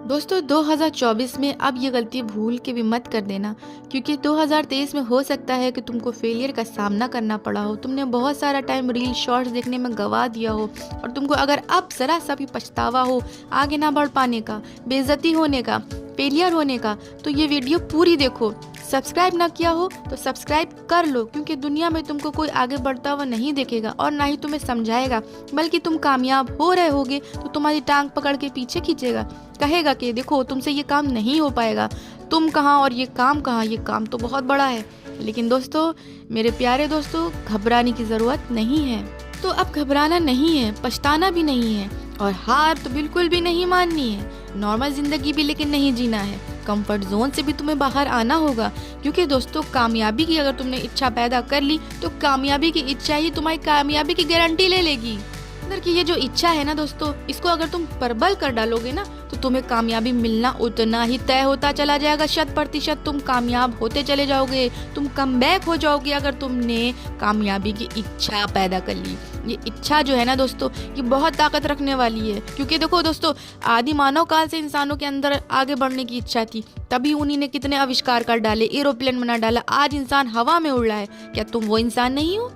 दोस्तों 2024 में अब ये गलती भूल के भी मत कर देना, क्योंकि 2023 में हो सकता है कि तुमको फेलियर का सामना करना पड़ा हो। तुमने बहुत सारा टाइम रील शॉर्ट्स देखने में गवा दिया हो और तुमको अगर अब ज़रा सा भी पछतावा हो आगे ना बढ़ पाने का, बेइज्जती होने का, फेलियर होने का, तो ये वीडियो पूरी देखो। सब्सक्राइब ना किया हो तो सब्सक्राइब कर लो, क्योंकि दुनिया में तुमको कोई आगे बढ़ता हुआ नहीं देखेगा और ना ही तुम्हें समझाएगा, बल्कि तुम कामयाब हो रहे होगे तो तुम्हारी टांग पकड़ के पीछे खींचेगा, कहेगा कि देखो तुमसे ये काम नहीं हो पाएगा, तुम कहाँ और ये काम कहाँ, ये काम तो बहुत बड़ा है। लेकिन दोस्तों, मेरे प्यारे दोस्तों, घबराने की ज़रूरत नहीं है। तो अब घबराना नहीं है, पछताना भी नहीं है और हार तो बिल्कुल भी नहीं माननी है। नॉर्मल ज़िंदगी भी लेकिन नहीं जीना है, कंफर्ट जोन से भी तुम्हें बाहर आना होगा, क्योंकि दोस्तों कामयाबी की अगर तुमने इच्छा पैदा कर ली तो कामयाबी की इच्छा ही तुम्हारी कामयाबी की गारंटी ले लेगी। अंदर की ये जो इच्छा है ना दोस्तों, इसको अगर तुम प्रबल कर डालोगे ना तो तुम्हें कामयाबी मिलना उतना ही तय होता चला जाएगा। 100% तुम कामयाब होते चले जाओगे, तुम कमबैक हो जाओगे अगर तुमने कामयाबी की इच्छा पैदा कर ली। ये इच्छा जो है ना दोस्तों, ये बहुत ताकत रखने वाली है, क्योंकि देखो दोस्तों, आदि मानव काल से इंसानों के अंदर आगे बढ़ने की इच्छा थी, तभी उन्हीं ने कितने आविष्कार कर डाले, एरोप्लेन बना डाला, आज इंसान हवा में उड़ रहा है। क्या तुम वो इंसान नहीं हो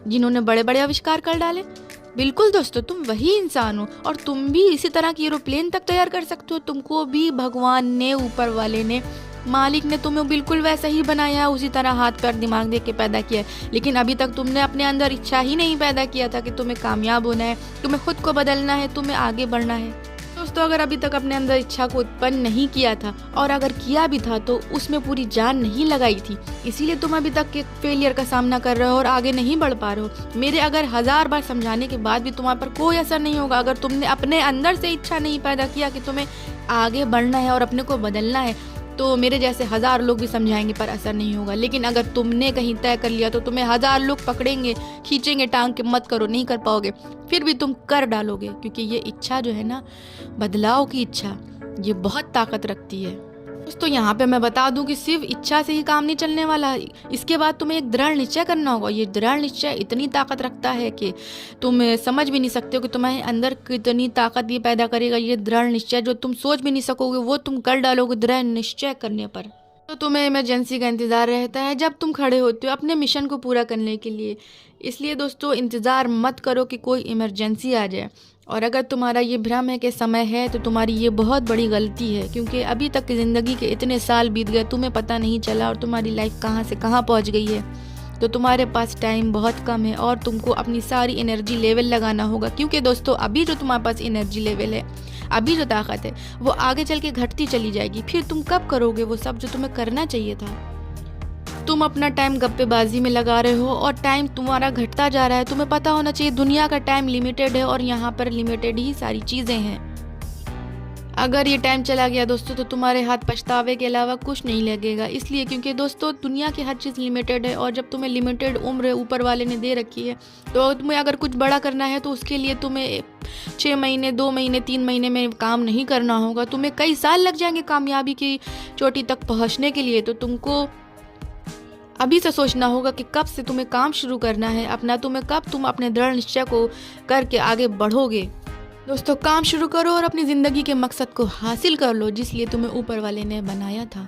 जिन्होंने बड़े बड़े आविष्कार कर डाले? बिल्कुल दोस्तों, तुम वही इंसान हो और तुम भी इसी तरह की एरोप्लेन तक तैयार कर सकते हो। तुमको भी भगवान ने, ऊपर वाले ने, मालिक ने तुम्हें बिल्कुल वैसा ही बनाया है, उसी तरह हाथ पैर दिमाग दे के पैदा किया है। लेकिन अभी तक तुमने अपने अंदर इच्छा ही नहीं पैदा किया था कि तुम्हें कामयाब होना है, तुम्हें खुद को बदलना है, तुम्हें आगे बढ़ना है। दोस्तों, अगर अभी तक अपने अंदर इच्छा को उत्पन्न नहीं किया था और अगर किया भी था तो उसमें पूरी जान नहीं लगाई थी, इसीलिए तुम अभी तक के फेलियर का सामना कर रहे हो और आगे नहीं बढ़ पा रहे हो। मेरे अगर 1000 बार समझाने के बाद भी तुम्हारे पर कोई असर नहीं होगा, अगर तुमने अपने अंदर से इच्छा नहीं पैदा किया कि तुम्हें आगे बढ़ना है और अपने को बदलना है, तो मेरे जैसे 1000 लोग भी समझाएंगे पर असर नहीं होगा। लेकिन अगर तुमने कहीं तय कर लिया तो तुम्हें 1000 लोग पकड़ेंगे, खींचेंगे टांग के, मत करो, नहीं कर पाओगे, फिर भी तुम कर डालोगे, क्योंकि ये इच्छा जो है ना, बदलाव की इच्छा, ये बहुत ताकत रखती है। दोस्तों, यहाँ पे मैं बता दूं कि सिर्फ इच्छा से ही काम नहीं चलने वाला, इसके बाद तुम्हें एक दृढ़ निश्चय करना होगा। ये दृढ़ निश्चय इतनी ताकत रखता है कि तुम समझ भी नहीं सकते हो कि तुम्हारे अंदर कितनी ताकत ये पैदा करेगा। ये दृढ़ निश्चय जो तुम सोच भी नहीं सकोगे, वो तुम कर डालोगे दृढ़ निश्चय करने पर। तो तुम्हें इमरजेंसी का इंतज़ार रहता है जब तुम खड़े होते हो अपने मिशन को पूरा करने के लिए। इसलिए दोस्तों, इंतज़ार मत करो कि कोई इमरजेंसी आ जाए। और अगर तुम्हारा ये भ्रम है कि समय है, तो तुम्हारी ये बहुत बड़ी गलती है, क्योंकि अभी तक की ज़िंदगी के इतने साल बीत गए, तुम्हें पता नहीं चला और तुम्हारी लाइफ कहाँ से कहाँ पहुँच गई है। तो तुम्हारे पास टाइम बहुत कम है और तुमको अपनी सारी एनर्जी लेवल लगाना होगा, क्योंकि दोस्तों अभी जो तुम्हारे पास एनर्जी लेवल है, अभी जो ताकत है, वो आगे चल के घटती चली जाएगी। फिर तुम कब करोगे वो सब जो तुम्हें करना चाहिए था? तुम अपना टाइम गप्पेबाजी में लगा रहे हो और टाइम तुम्हारा घटता जा रहा है। तुम्हें पता होना चाहिए दुनिया का टाइम लिमिटेड है और यहाँ पर लिमिटेड ही सारी चीज़ें हैं। अगर ये टाइम चला गया दोस्तों, तो तुम्हारे हाथ पछतावे के अलावा कुछ नहीं लगेगा। इसलिए क्योंकि दोस्तों, दुनिया की हर चीज़ लिमिटेड है और जब तुम्हें लिमिटेड उम्र ऊपर वाले ने दे रखी है, तो तुम्हें अगर कुछ बड़ा करना है तो उसके लिए तुम्हें 6 महीने, 2 महीने, 3 महीने में काम नहीं करना होगा। तुम्हें कई साल लग जाएंगे कामयाबी की चोटी तक पहुँचने के लिए। तो तुमको अभी से सोचना होगा कि कब से तुम्हें काम शुरू करना है अपना, कब तुम अपने दृढ़ निश्चय को करके आगे बढ़ोगे। दोस्तों, काम शुरू करो और अपनी ज़िंदगी के मकसद को हासिल कर लो जिसलिए तुम्हें ऊपर वाले ने बनाया था।